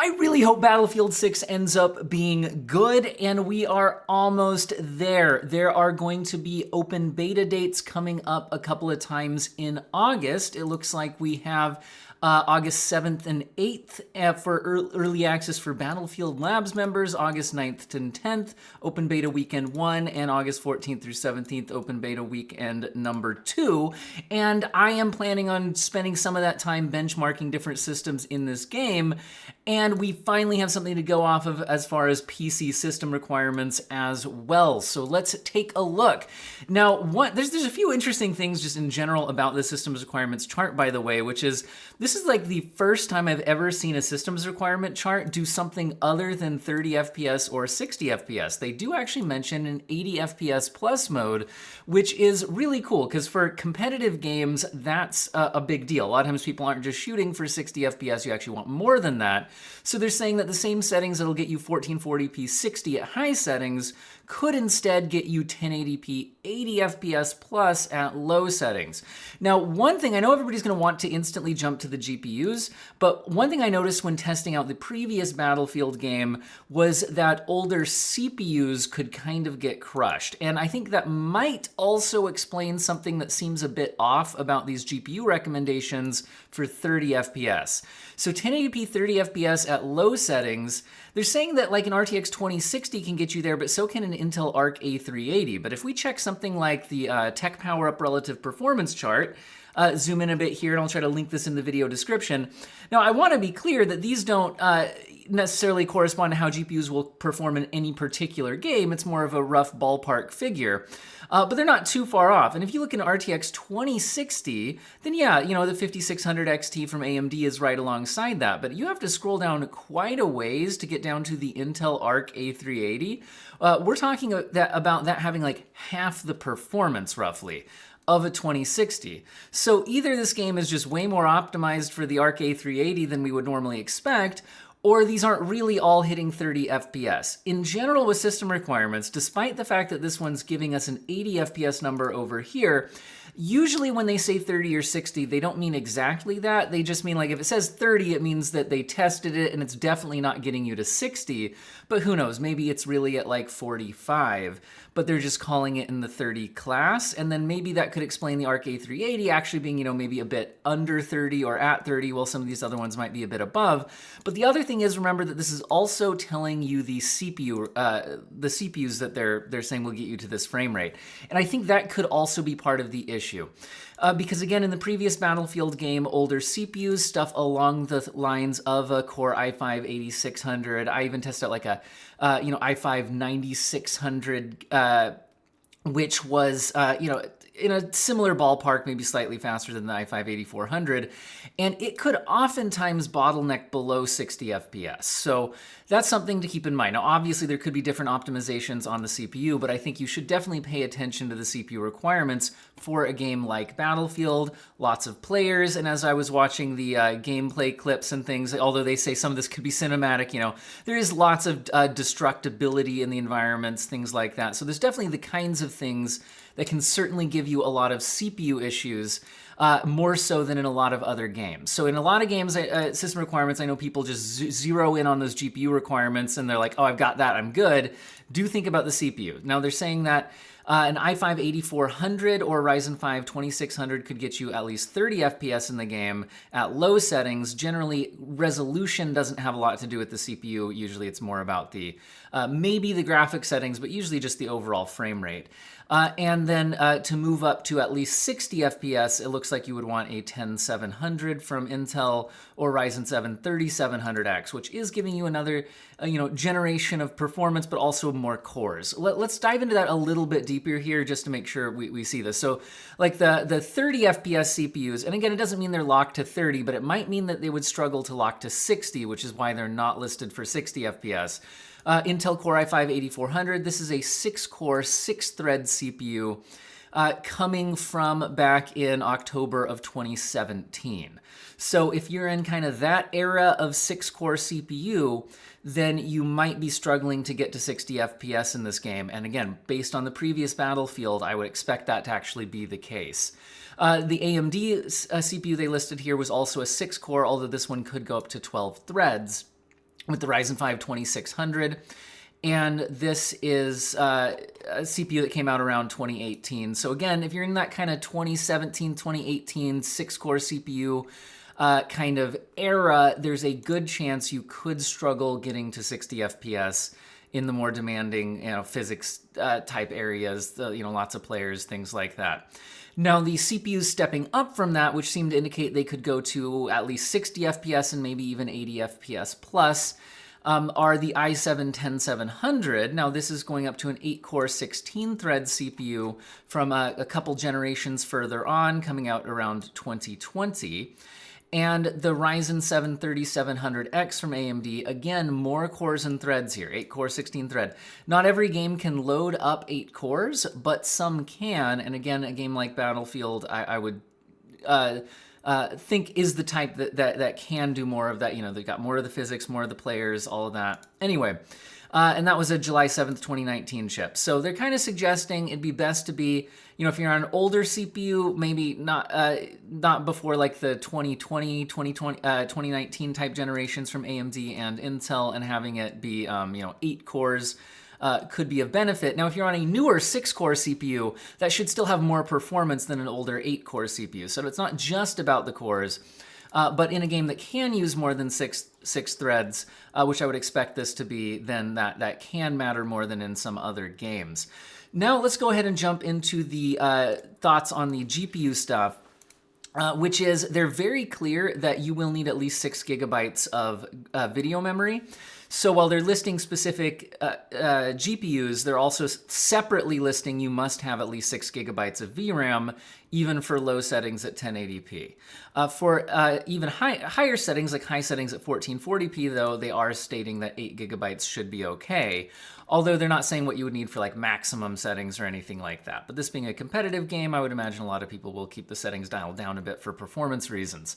I really hope Battlefield 6 ends up being good, and we are almost there. There are going to be open beta dates coming up a couple of times in August. It looks like we have August 7th and 8th for early access for Battlefield Labs members, August 9th and 10th, Open Beta Weekend 1, and August 14th through 17th, Open Beta Weekend number 2. And I am planning on spending some of that time benchmarking different systems in this game, and we finally have something to go off of as far as PC system requirements as well. So let's take a look. Now, there's a few interesting things just in general about the systems requirements chart, by the way, which is this is like the first time I've ever seen a systems requirement chart do something other than 30 FPS or 60 FPS. They do actually mention an 80 FPS plus mode, which is really cool because for competitive games, that's a big deal. A lot of times people aren't just shooting for 60 FPS, you actually want more than that. So they're saying that the same settings that'll get you 1440p 60 at high settings could instead get you 1080p 80 FPS plus at low settings. Now, one thing, I know everybody's going to want to instantly jump to the GPUs, but one thing I noticed when testing out the previous Battlefield game was that older CPUs could kind of get crushed. And I think that might also explain something that seems a bit off about these GPU recommendations for 30 FPS. So 1080p 30 FPS at low settings, they're saying that like an RTX 2060 can get you there, but so can an Intel Arc A380. But if we check something like the Tech Power Up Relative Performance chart, zoom in a bit here, and I'll try to link this in the video description. Now, I want to be clear that these don't necessarily correspond to how GPUs will perform in any particular game. It's more of a rough ballpark figure. But they're not too far off. And if you look in RTX 2060, then yeah, you know, the 5600 XT from AMD is right alongside that. But you have to scroll down quite a ways to get down to the Intel Arc A380. We're talking about that having like half the performance, roughly, of a 2060. So either this game is just way more optimized for the Arc A380 than we would normally expect, or these aren't really all hitting 30 FPS. In general, with system requirements, despite the fact that this one's giving us an 80 FPS number over here, usually when they say 30 or 60, they don't mean exactly that. They just mean like if it says 30, it means that they tested it and it's definitely not getting you to 60. But who knows, maybe it's really at like 45, but they're just calling it in the 30 class. And then maybe that could explain the Arc A380 actually being, you know, maybe a bit under 30 or at 30, while some of these other ones might be a bit above. But the other thing is, remember that this is also telling you the CPUs that they're saying will get you to this frame rate. And I think that could also be part of the issue. Because again, in the previous Battlefield game, older CPUs, stuff along the lines of a Core i5-8600. I even tested out like a i5-9600, which was, in a similar ballpark, maybe slightly faster than the i5-8400, and it could oftentimes bottleneck below 60 FPS. So that's something to keep in mind. Now, obviously, there could be different optimizations on the CPU, but I think you should definitely pay attention to the CPU requirements for a game like Battlefield. Lots of players, and as I was watching the gameplay clips and things, although they say some of this could be cinematic, you know, there is lots of destructibility in the environments, things like that. So there's definitely the kinds of things that can certainly give you a lot of CPU issues, more so than in a lot of other games. So in a lot of games, system requirements, I know people just zero in on those GPU requirements and they're like, oh, I've got that, I'm good. Do think about the CPU. Now they're saying that an i5-8400 or Ryzen 5 2600 could get you at least 30 FPS in the game at low settings. Generally, resolution doesn't have a lot to do with the CPU. Usually it's more about the maybe the graphic settings, but usually just the overall frame rate. And then to move up to at least 60 FPS, it looks like you would want a 10700 from Intel or Ryzen 7 3700X, which is giving you another generation of performance, but also more cores. Let's dive into that a little bit deeper here just to make sure we see this. So like the 30 FPS CPUs, and again, it doesn't mean they're locked to 30, but it might mean that they would struggle to lock to 60, which is why they're not listed for 60 FPS. Intel Core i5-8400, this is a 6-core, 6-thread CPU coming from back in October of 2017. So if you're in kind of that era of 6-core CPU, then you might be struggling to get to 60 FPS in this game. And again, based on the previous Battlefield, I would expect that to actually be the case. The AMD CPU they listed here was also a 6-core, although this one could go up to 12 threads. with the Ryzen 5 2600. And this is a CPU that came out around 2018. So again, if you're in that kind of 2017, 2018 6-core CPU kind of era, there's a good chance you could struggle getting to 60 FPS in the more demanding, physics type areas, lots of players, things like that. Now, the CPUs stepping up from that, which seem to indicate they could go to at least 60 FPS and maybe even 80 FPS plus, are the i7-10700. Now, this is going up to an 8-core, 16-thread CPU from a couple generations further on, coming out around 2020. And the Ryzen 7 3700X from AMD, again, more cores and threads here, 8-core, 16-thread. Not every game can load up 8 cores, but some can. And again, a game like Battlefield, I would think is the type that can do more of that. They've got more of the physics, more of the players, all of that. Anyway, and that was a July 7th, 2019 chip. So they're kind of suggesting it'd be best to be, if you're on an older CPU, maybe not before like the 2019 type generations from AMD and Intel, and having it be, 8 cores. Could be of benefit. Now, if you're on a newer 6-core CPU, that should still have more performance than an older 8-core CPU. So it's not just about the cores, but in a game that can use more than six threads, which I would expect this to be, then that can matter more than in some other games. Now, let's go ahead and jump into the thoughts on the GPU stuff. Which is, they're very clear that you will need at least 6 gigabytes of video memory. So while they're listing specific GPUs, they're also separately listing you must have at least 6 gigabytes of VRAM, even for low settings at 1080p. For even higher settings, like high settings at 1440p, though, they are stating that 8 gigabytes should be okay. Although they're not saying what you would need for like maximum settings or anything like that. But this being a competitive game, I would imagine a lot of people will keep the settings dialed down a bit for performance reasons.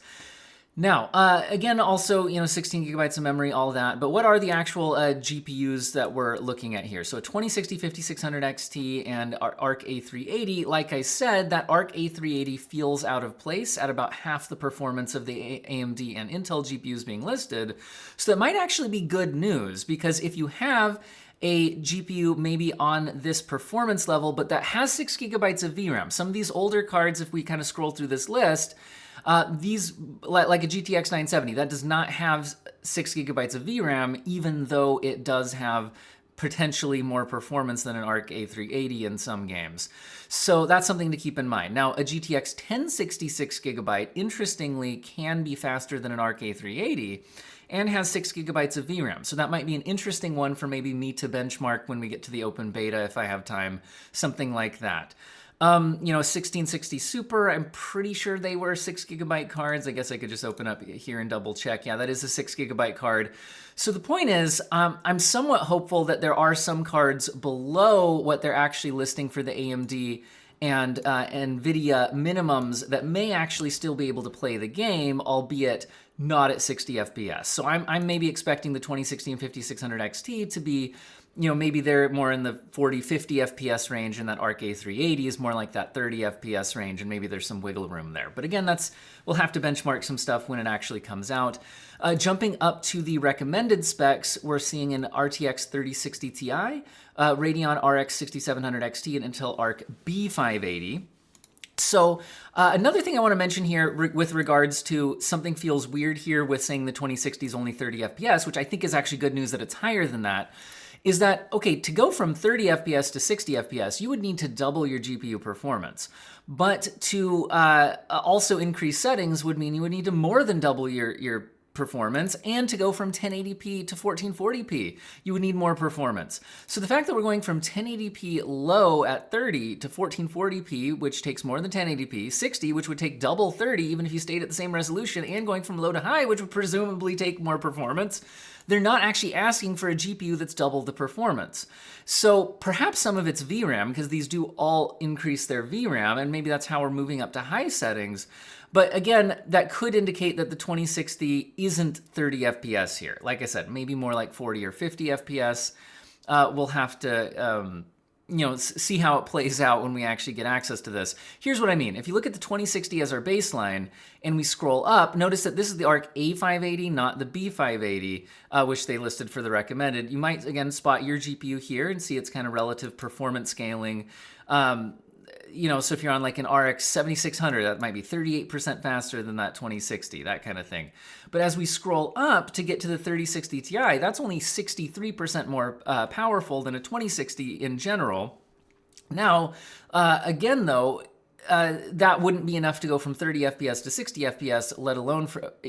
Now, again, also, 16 gigabytes of memory, all that. But what are the actual GPUs that we're looking at here? So a 2060 5600 XT and Arc A380. Like I said, that Arc A380 feels out of place at about half the performance of the AMD and Intel GPUs being listed. So that might actually be good news, because if you have a GPU maybe on this performance level, but that has 6 gigabytes of VRAM. Some of these older cards, if we kind of scroll through this list, these, like a GTX 970, that does not have 6 gigabytes of VRAM, even though it does have potentially more performance than an Arc A380 in some games. So that's something to keep in mind. Now, a GTX 1066 gigabyte, interestingly, can be faster than an Arc A380, and has 6 gigabytes of VRAM. So that might be an interesting one for maybe me to benchmark when we get to the open beta, if I have time, something like that. 1660 Super, I'm pretty sure they were 6 gigabyte cards. I guess I could just open up here and double check. Yeah, that is a 6 gigabyte card. So the point is, I'm somewhat hopeful that there are some cards below what they're actually listing for the AMD and NVIDIA minimums that may actually still be able to play the game, albeit not at 60 FPS. So I'm maybe expecting the 2060 and 5600 XT to be, maybe they're more in the 40, 50 FPS range, and that Arc A380 is more like that 30 FPS range, and maybe there's some wiggle room there. But again, we'll have to benchmark some stuff when it actually comes out. Jumping up to the recommended specs, we're seeing an RTX 3060 Ti, Radeon RX 6700 XT, and Intel Arc B580. So another thing I want to mention here with regards to something feels weird here with saying the 2060 is only 30 FPS, which I think is actually good news that it's higher than that, is that, okay, to go from 30 FPS to 60 FPS, you would need to double your GPU performance. But to also increase settings would mean you would need to more than double your performance, and to go from 1080p to 1440p, you would need more performance. So the fact that we're going from 1080p low at 30 to 1440p, which takes more than 1080p, 60, which would take double 30 even if you stayed at the same resolution, and going from low to high, which would presumably take more performance, they're not actually asking for a GPU that's double the performance. So perhaps some of it's VRAM, because these do all increase their VRAM, and maybe that's how we're moving up to high settings. But again, that could indicate that the 2060 isn't 30 FPS here. Like I said, maybe more like 40 or 50 FPS. We'll have to see how it plays out when we actually get access to this. Here's what I mean. If you look at the 2060 as our baseline and we scroll up, notice that this is the ARC A580, not the B580, which they listed for the recommended. You might, again, spot your GPU here and see its kind of relative performance scaling. So if you're on like an RX 7600, that might be 38% faster than that 2060, that kind of thing. But as we scroll up to get to the 3060 Ti, that's only 63% more powerful than a 2060 in general. Now, again, though, that wouldn't be enough to go from 30 FPS to 60 FPS, let alone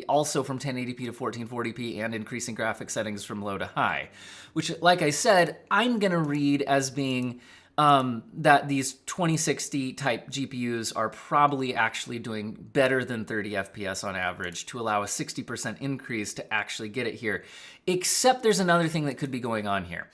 also from 1080p to 1440p and increasing graphic settings from low to high, which, like I said, I'm going to read as being that these 2060 type GPUs are probably actually doing better than 30 FPS on average to allow a 60% increase to actually get it here. Except there's another thing that could be going on here.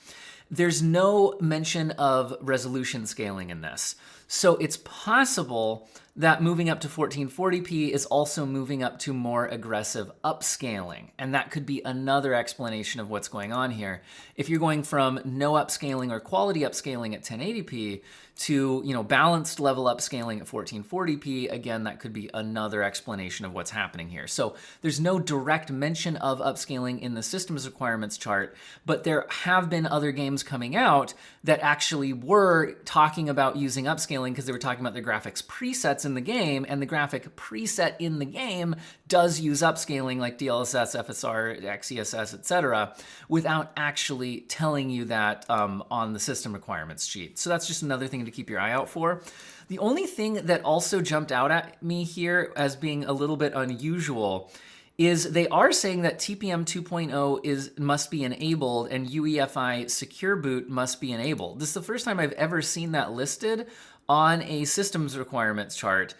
There's no mention of resolution scaling in this. So it's possible that moving up to 1440p is also moving up to more aggressive upscaling. And that could be another explanation of what's going on here. If you're going from no upscaling or quality upscaling at 1080p to, balanced level upscaling at 1440p, again, that could be another explanation of what's happening here. So there's no direct mention of upscaling in the systems requirements chart, but there have been other games coming out that actually were talking about using upscaling because they were talking about the graphics presets in the game, and the graphic preset in the game does use upscaling like DLSS, FSR, XeSS, etc., without actually telling you that on the system requirements sheet. So that's just another thing to keep your eye out for. The only thing that also jumped out at me here as being a little bit unusual is they are saying that TPM 2.0 must be enabled and UEFI secure boot must be enabled. This is the first time I've ever seen that listed on a systems requirements chart,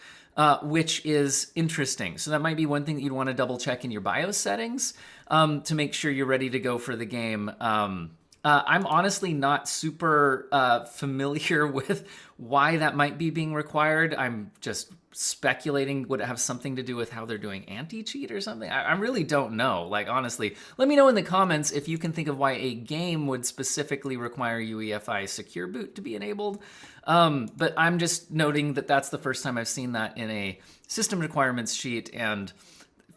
which is interesting. So that might be one thing that you'd want to double check in your BIOS settings to make sure you're ready to go for the game. I'm honestly not super familiar with why that might be being required. I'm just speculating. Would it have something to do with how they're doing anti-cheat or something? I really don't know. Like, honestly, let me know in the comments if you can think of why a game would specifically require UEFI secure boot to be enabled. But I'm just noting that that's the first time I've seen that in a system requirements sheet and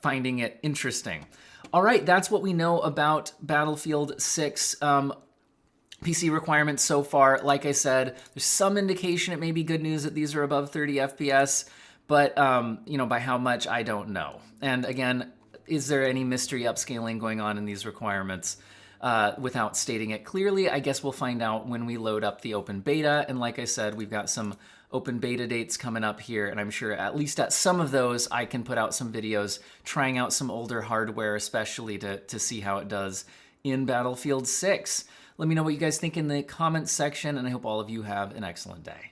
finding it interesting. All right, that's what we know about Battlefield 6 PC requirements so far. Like I said, there's some indication it may be good news that these are above 30 FPS, but by how much, I don't know. And again, is there any mystery upscaling going on in these requirements without stating it clearly? I guess we'll find out when we load up the open beta. And like I said, we've got some open beta dates coming up here, and I'm sure at least at some of those I can put out some videos trying out some older hardware, especially to see how it does in Battlefield 6. Let me know what you guys think in the comments section, and I hope all of you have an excellent day.